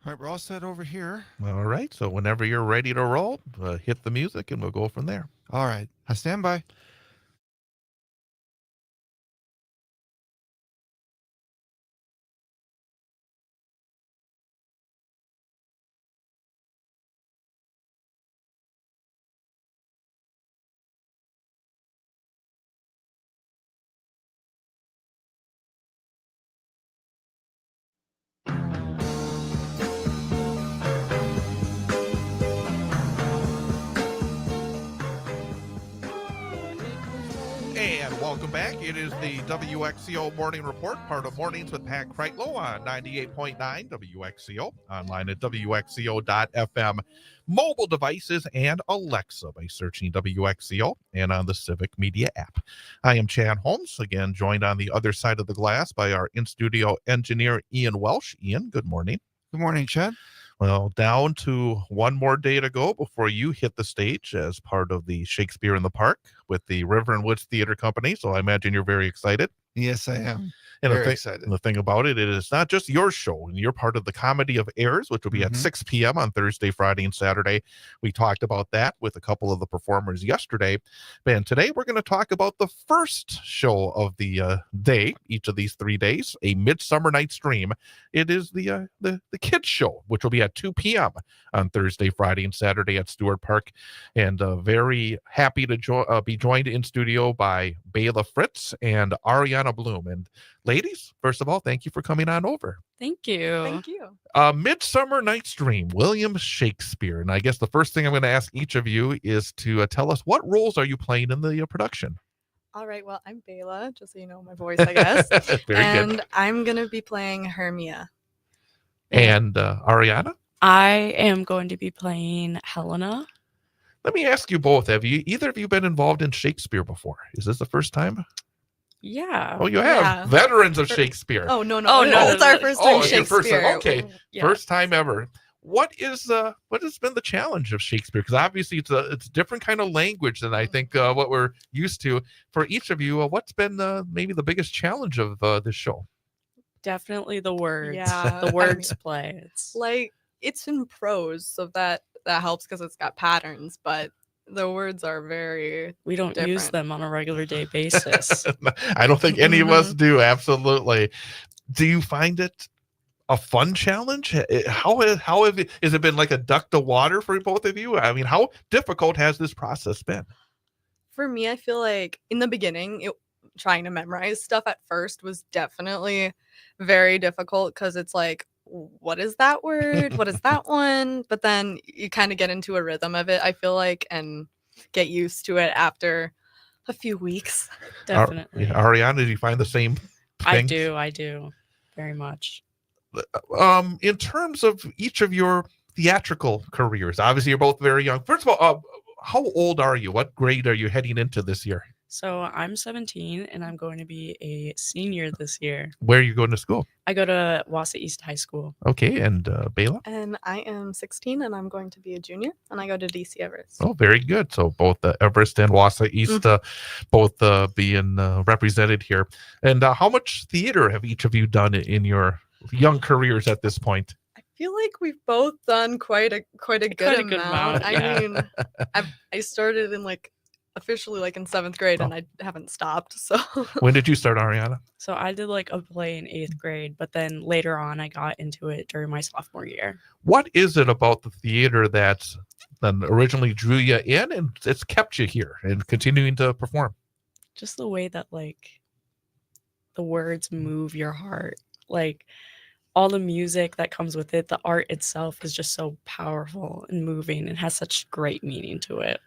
All right, we're all set over here. All right. So whenever you're ready to roll, hit the music and we'll go from there. All right, I stand by. And welcome back. It is the WXCO Morning Report, part of Mornings with Pat Kreitlow on 98.9 WXCO, online at WXCO.FM, mobile devices, and Alexa by searching WXCO and on the Civic Media app. I am Chad Holmes, again joined on the other side of the glass by our in-studio engineer, Ian Welsh. Ian, good morning. Good morning, Chad. Well, down to one more day to go before you hit the stage as part of the Shakespeare in the Park with the River and Woods Theater Company. So I imagine you're very excited. Yes, I am. And Very excited. the thing about it is not just your show, and you're part of the Comedy of Errors, which will be at 6 p.m. on Thursday, Friday, and Saturday. We talked about that with a couple of the performers yesterday. And today we're going to talk about the first show of the day, each of these 3 days, a Midsummer Night's Dream. It is the kids show, which will be at 2 p.m. on Thursday, Friday, and Saturday at Stewart Park. And very happy to be joined in studio by Bela Fritz and Ariana Bloom. And ladies, first of all, thank you for coming on over. Thank you. Thank you. Midsummer Night's Dream, William Shakespeare. And I guess the first thing I'm going to ask each of you is to tell us, what roles are you playing in the production? All right. Well, I'm Bela, just so you know my voice, I guess. Very good. I'm going to be playing Hermia. And Ariana? I am going to be playing Helena. Let me ask you both, have either of you been involved in Shakespeare before? Is this the first time? Yeah. Oh, you have. Yeah. Veterans of Shakespeare. Oh, no. Oh, no, It's no, our no. first Oh, time it's your first time. Shakespeare. Okay. Yeah. First time ever. What has been the challenge of Shakespeare? Because obviously it's a different kind of language than I think what we're used to. For each of you, what's been maybe the biggest challenge of this show? Definitely the words. Yeah. The words play. It's Like, it's in prose, so that helps because it's got patterns, but the words are very we don't use different. them on a regular day basis. I don't think any of us do. Absolutely. Do you find it a fun challenge? How has it been like a duck to water for both of you? I mean, how difficult has this process been? For me, I feel like in the beginning, trying to memorize stuff at first was definitely very difficult because it's like, what is that word? What is that one? But then you kind of get into a rhythm of it, I feel like, and get used to it after a few weeks. Definitely. Ariana, did you find the same thing? I do. Very much. In terms of each of your theatrical careers, obviously you're both very young. First of all, how old are you? What grade are you heading into this year? So I'm 17 and I'm going to be a senior this year. Where are you going to school? I go to Wausau East High School. Okay, and Bela? And I am 16 and I'm going to be a junior and I go to DC Everest. Oh, very good. So both Everest and Wausau East both being represented here. And how much theater have each of you done in your young careers at this point? I feel like we've both done quite a good amount. Yeah. I mean, I started in officially in 7th grade and I haven't stopped. So when did you start, Ariana? So I did a play in 8th grade, but then later on I got into it during my sophomore year. What is it about the theater that originally drew you in and it's kept you here and continuing to perform? Just the way that the words move your heart. All the music that comes with it, the art itself is just so powerful and moving and has such great meaning to it.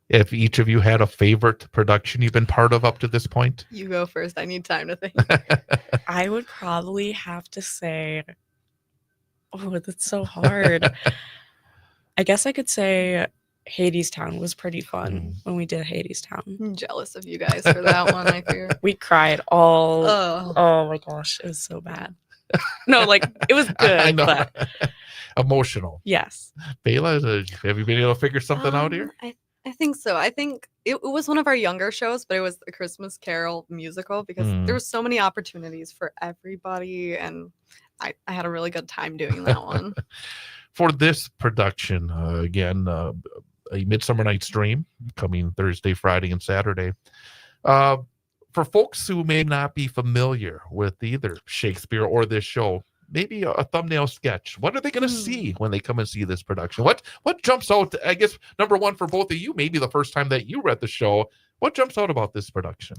If each of you had a favorite production you've been part of up to this point? You go first. I need time to think. I would probably have to say, oh, that's so hard. I guess I could say Hadestown was pretty fun when we did Hadestown. I'm jealous of you guys for that one, I fear. We cried all. Oh my gosh, it was so bad. No, it was good. I know. But emotional. Yes. Bela, have you been able to figure something out here? I think so. I think it was one of our younger shows, but it was a Christmas Carol musical because there was so many opportunities for everybody, and I had a really good time doing that one. For this production, again, a Midsummer Night's Dream coming Thursday, Friday, and Saturday. For folks who may not be familiar with either Shakespeare or this show, maybe a thumbnail sketch. What are they going to see when they come and see this production? What jumps out? I guess number one for both of you, maybe the first time that you read the show, what jumps out about this production?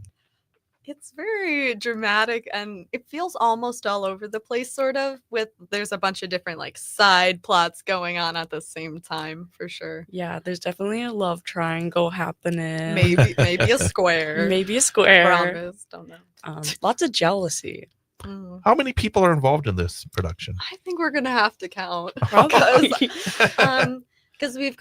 It's very dramatic and it feels almost all over the place, sort of, with there's a bunch of different like side plots going on at the same time, for sure. Yeah, there's definitely a love triangle happening. Maybe a square. Maybe a square. Promise, don't know. Lots of jealousy. How many people are involved in this production? I think we're gonna have to count Probably. because we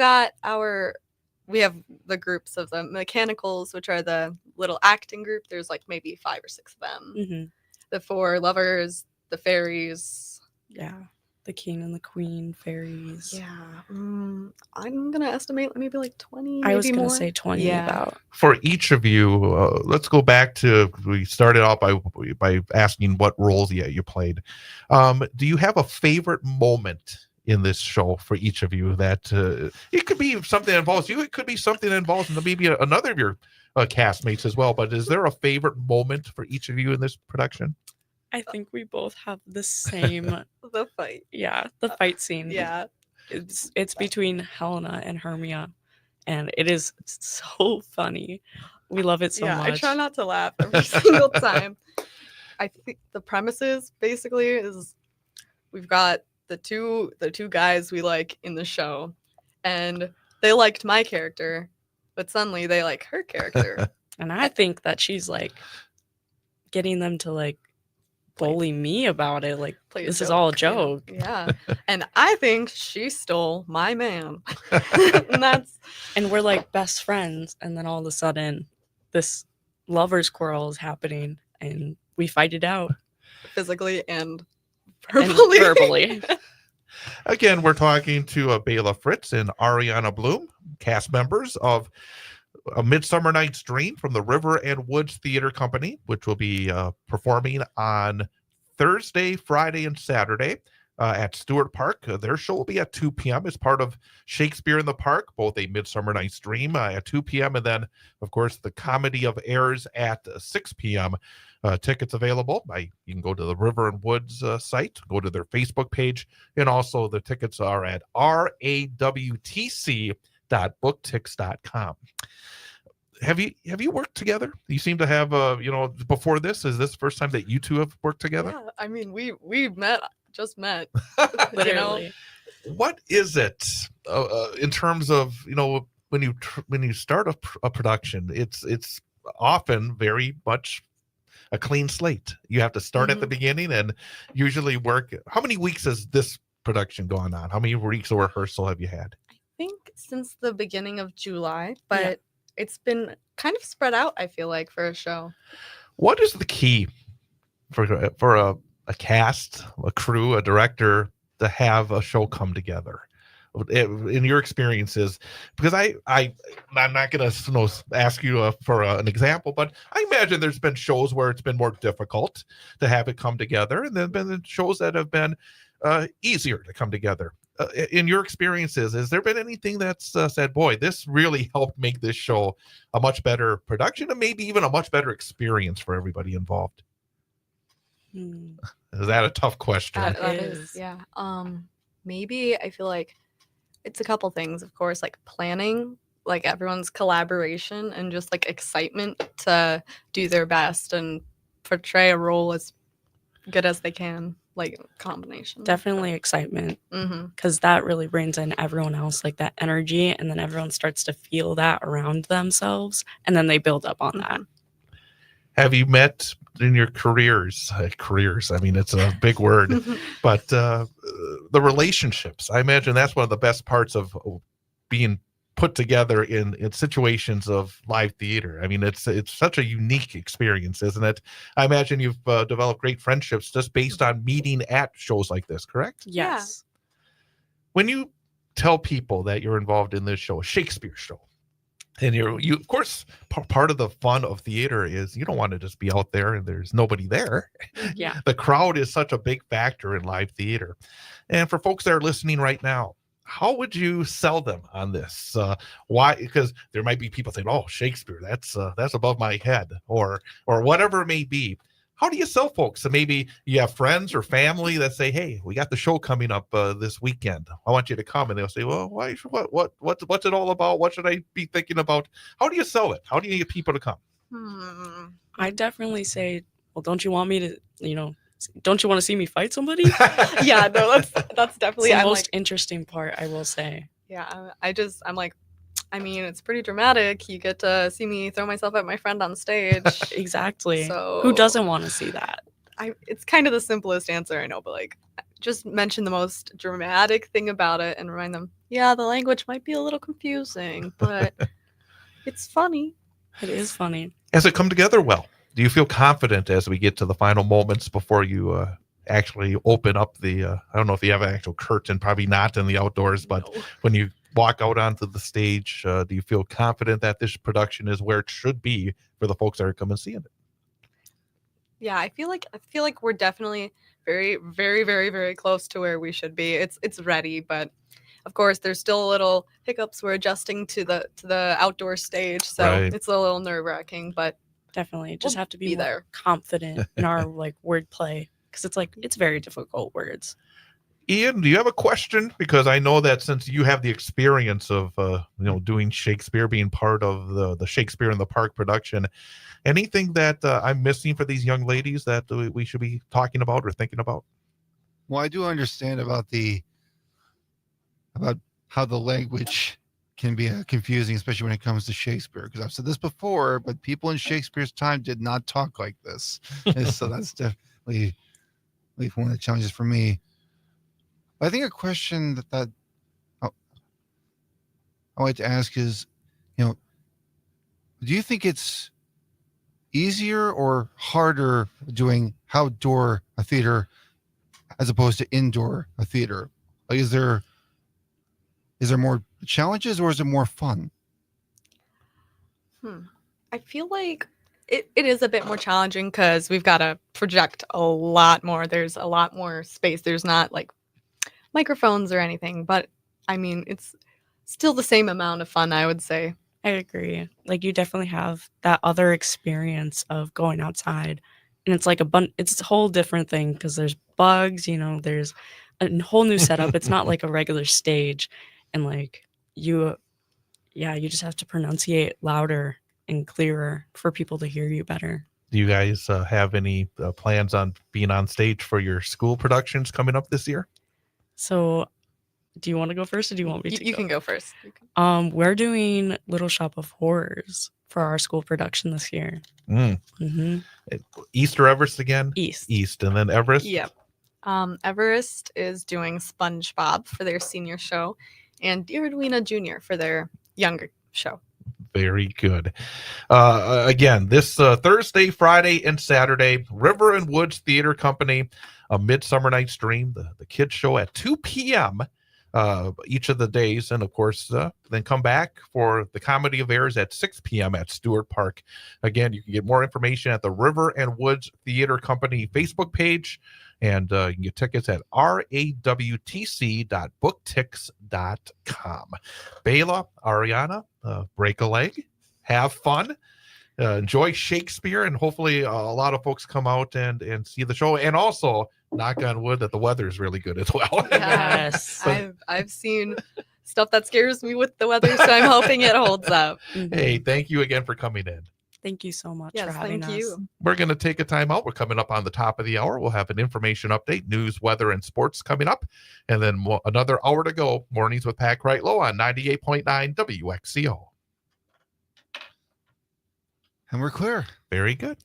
have the groups of the mechanicals, which are the little acting group. There's like maybe 5 or 6 of them. Mhm. The 4 lovers, the fairies. Yeah, the king and the queen, fairies. Yeah, I'm gonna estimate maybe like 20. I was maybe gonna more. say 20 Yeah. about. For each of you, let's go back to, we started out by asking what roles you played. Do you have a favorite moment in this show for each of you? That it could be something that involves you, it could be something that involves maybe another of your castmates as well, but is there a favorite moment for each of you in this production? I think we both have the same. The fight. Yeah, the fight scene. Yeah. It's between Helena and Hermia, and it is so funny. We love it so Yeah, much. I try not to laugh every single time. I think the premises basically is we've got the two guys we like in the show, and they liked my character, but suddenly they like her character. And I think that she's like getting them to like bully me about it. Like, Play this is all a you know? joke. Yeah. And I think she stole my man. And that's And we're like best friends. And then all of a sudden, this lover's quarrel is happening and we fight it out. physically and And verbally. verbally. Again, we're talking to Bela Fritz and Ariana Bloom, cast members of A Midsummer Night's Dream from the River and Woods Theater Company, which will be performing on Thursday, Friday, and Saturday at Stewart Park. Their show will be at 2 p.m. as part of Shakespeare in the Park, both A Midsummer Night's Dream at 2 p.m. and then, of course, the Comedy of Errors at 6 p.m. Tickets available. You can go to the River and Woods site, go to their Facebook page, and also the tickets are at rawtc.booktix.com. Have you worked together? You seem to have before this. Is this the first time that you two have worked together? Yeah, I mean, we just met. Literally. What is it in terms of when you start a production? It's often very much a clean slate. You have to start at the beginning and usually work. How many weeks has this production gone on? How many weeks of rehearsal have you had? I think since the beginning of July, but it's been kind of spread out, I feel like, for a show. What is the key for a cast, a crew, a director to have a show come together? In your experiences, because I'm not going to ask you for an example, but I imagine there's been shows where it's been more difficult to have it come together, and there have been shows that have been easier to come together. In your experiences, has there been anything that's said, boy, this really helped make this show a much better production and maybe even a much better experience for everybody involved? Is that a tough question? That is. is, yeah. Maybe I feel like it's a couple things, of course, like planning, like everyone's collaboration and just like excitement to do their best and portray a role as good as they can, like combination. Definitely excitement, because that really brings in everyone else, like that energy, and then everyone starts to feel that around themselves, and then they build up on that. Have you met in your careers, I mean, it's a big word, but the relationships, I imagine that's one of the best parts of being put together in situations of live theater. I mean, it's such a unique experience, isn't it? I imagine you've developed great friendships just based on meeting at shows like this, correct? Yes. When you tell people that you're involved in this show, a Shakespeare show, And you of course, part of the fun of theater is you don't want to just be out there and there's nobody there. Yeah. The crowd is such a big factor in live theater. And for folks that are listening right now, how would you sell them on this? Why? Because there might be people saying, "Oh, Shakespeare, that's above my head," or whatever it may be. How do you sell folks? So maybe you have friends or family that say, "Hey, we got the show coming up this weekend. I want you to come," and they'll say, "Well, why? What's it all about? What should I be thinking about?" How do you sell it? How do you get people to come? I definitely say, well, don't you want me to, don't you want to see me fight somebody? Yeah, no, that's definitely the I'm most like, interesting part, I will say. yeah, I'm like, I mean, it's pretty dramatic. You get to see me throw myself at my friend on stage. Exactly. So Who doesn't want to see that? It's kind of the simplest answer, I know, but like, just mention the most dramatic thing about it and remind them, yeah, the language might be a little confusing, but it's funny. It is funny. Has it come together well? Do you feel confident as we get to the final moments before you actually open up the? I don't know if you have an actual curtain, probably not in the outdoors, but No. when you walk out onto the stage, do you feel confident that this production is where it should be for the folks that are coming seeing it? Yeah, I feel like we're definitely very, very, very, very close to where we should be. It's ready, but of course there's still little hiccups. We're adjusting to the outdoor stage, so Right. it's a little nerve-wracking, but Definitely. Just We'll have to be be more there. confident in our wordplay, because it's very difficult words. Ian, do you have a question? Because I know that since you have the experience of doing Shakespeare, being part of the Shakespeare in the Park production, anything that I'm missing for these young ladies that we should be talking about or thinking about? Well, I do understand about how the language can be confusing, especially when it comes to Shakespeare. Because I've said this before, but people in Shakespeare's time did not talk like this, and so that's definitely one of the challenges for me. I think a question that I like to ask is, do you think it's easier or harder doing outdoor theater as opposed to indoor theater? Like, is there more challenges or is it more fun? I feel like it is a bit more challenging because we've got to project a lot more. There's a lot more space. There's not like microphones or anything, but I mean, it's still the same amount of fun, I would say. I agree. Like, you definitely have that other experience of going outside, and it's like it's a whole different thing because there's bugs, there's a whole new setup. It's not like a regular stage, and like you just have to pronunciate louder and clearer for people to hear you better. Do you guys have any plans on being on stage for your school productions coming up this year? So, do you want to go first, or do you want me to? You can go first. You can. We're doing Little Shop of Horrors for our school production this year. East or Everest again? East, and then Everest. Yep. Everest is doing SpongeBob for their senior show, and Dear Edwina Jr. for their younger show. Very good. Again, this Thursday, Friday, and Saturday, River and Woods Theater Company, A Midsummer Night's Dream, the kids show at 2 p.m. Each of the days, and of course, then come back for the Comedy of Errors at 6 p.m. at Stewart Park. Again, you can get more information at the River and Woods Theater Company Facebook page, and you can get tickets at rawtc.booktix.com. Bela, Ariana, break a leg, have fun, enjoy Shakespeare, and hopefully a lot of folks come out and see the show. And also, knock on wood, that the weather is really good as well. Yes. I've seen stuff that scares me with the weather, so I'm hoping it holds up. Hey, thank you again for coming in. Thank you so much Yes, for having thank us. you. We're going to take a time out. We're coming up on the top of the hour. We'll have an information update, news, weather, and sports coming up. And then another hour to go. Mornings with Pat Kreitlow on 98.9 WXCO. And we're clear. Very good.